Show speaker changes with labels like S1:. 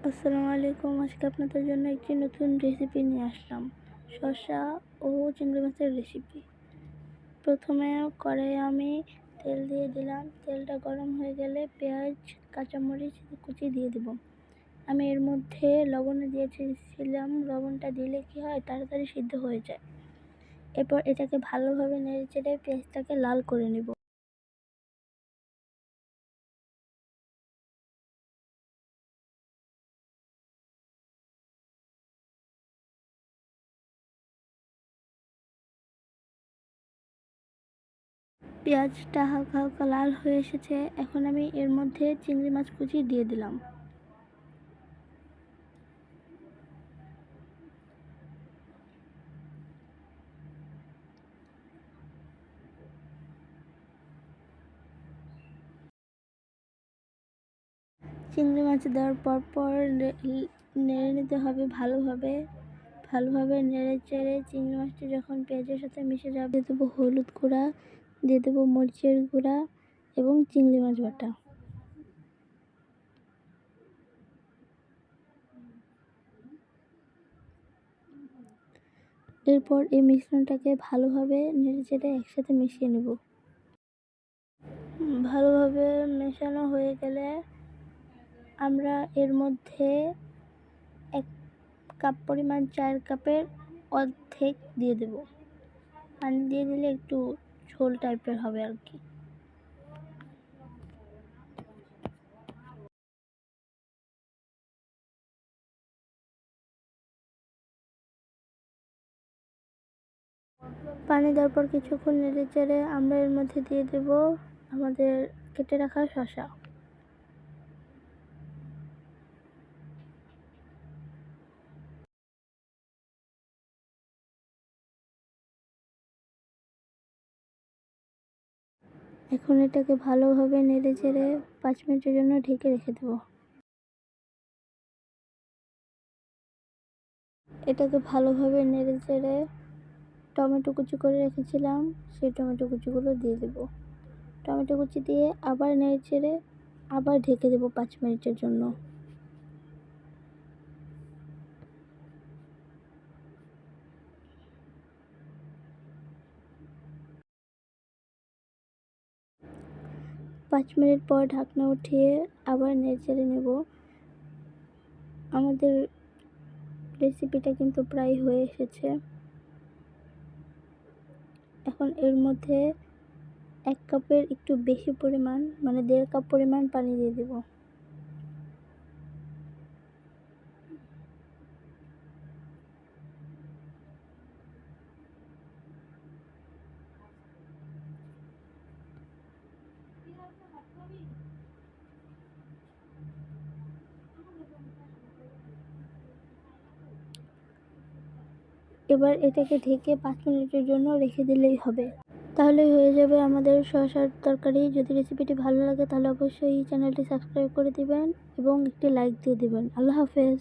S1: আসসালামু আলাইকুম। আজকে আপনাদের জন্য একটি নতুন রেসিপি নিয়ে আসলাম, শসা ও চিংড়ি মাছের রেসিপি। প্রথমে কড়াইয়ে আমি তেল দিয়ে দিলাম। তেলটা গরম হয়ে গেলে পেঁয়াজ, কাঁচামরিচ কুচি দিয়ে দেব। আমি এর মধ্যে লবণ দিয়েছিলাম। লবণটা দিলে কি হয়, তাড়াতাড়ি সিদ্ধ হয়ে যায়। এরপর এটাকে ভালোভাবে নেড়েচেড়ে পেঁয়াজটাকে লাল করে নেব। পেঁয়াজটা হালকা হালকা লাল হয়ে এসেছে। এখন আমি এর মধ্যে চিংড়ি মাছ কুচি দিয়ে দিলাম। চিংড়ি মাছ দেওয়ার পর নেড়ে নিতে হবে ভালোভাবে নেড়ে চেড়ে চিংড়ি মাছটি যখন পেঁয়াজের সাথে মিশে যাবে, দিয়ে দেবো হলুদ গুঁড়া, দিয়ে দেবো মরিচের গুঁড়া এবং চিংড়ি মাছ বাটা। এরপর এই মিশ্রণটাকে ভালোভাবে নেড়ে চেড়ে একসাথে মিশিয়ে নেব। ভালোভাবে মেশানো হয়ে গেলে আমরা এর মধ্যে 1 কাপ পরিমাণ, 4 কাপের অর্ধেক দিয়ে দেব। পানি দিয়ে দিলে একটু ঝোল টাইপের হবে আর কি। পানি দেওয়ার পর কিছুক্ষণ নেড়ে চেড়ে আমরা এর মধ্যে দিয়ে দেব আমাদের কেটে রাখা শসা। এখন এটাকে ভালোভাবে নেড়ে চেড়ে 5 মিনিটের জন্য ঢেকে রেখে দেব। এটাকে ভালোভাবে নেড়ে চেড়ে টমেটো কুচি করে রেখেছিলাম, সেই টমেটো কুচিগুলো দিয়ে দেব। টমেটো কুচি দিয়ে আবার নেড়ে চেড়ে আবার ঢেকে দেব 5 মিনিটের জন্য। 5 মিনিট পর ঢাকনা উঠিয়ে আবার নেড়ে চেড়ে নেব। আমাদের রেসিপিটা কিন্তু প্রায় হয়ে এসেছে। এখন এর মধ্যে 1 কাপের একটু বেশি পরিমাণ, মানে 1.5 কাপ পরিমাণ পানি দিয়ে দেব। এবার এটাকে ঢেকে 5 মিনিটের জন্য রেখে দিলেই হবে। তাহলেই হয়ে যাবে আমাদের শসার তরকারি। যদি রেসিপিটি ভালো লাগে তাহলে অবশ্যই চ্যানেলটি সাবস্ক্রাইব করে দিবেন এবং একটি লাইক দিয়ে দিবেন। আল্লাহ হাফেজ।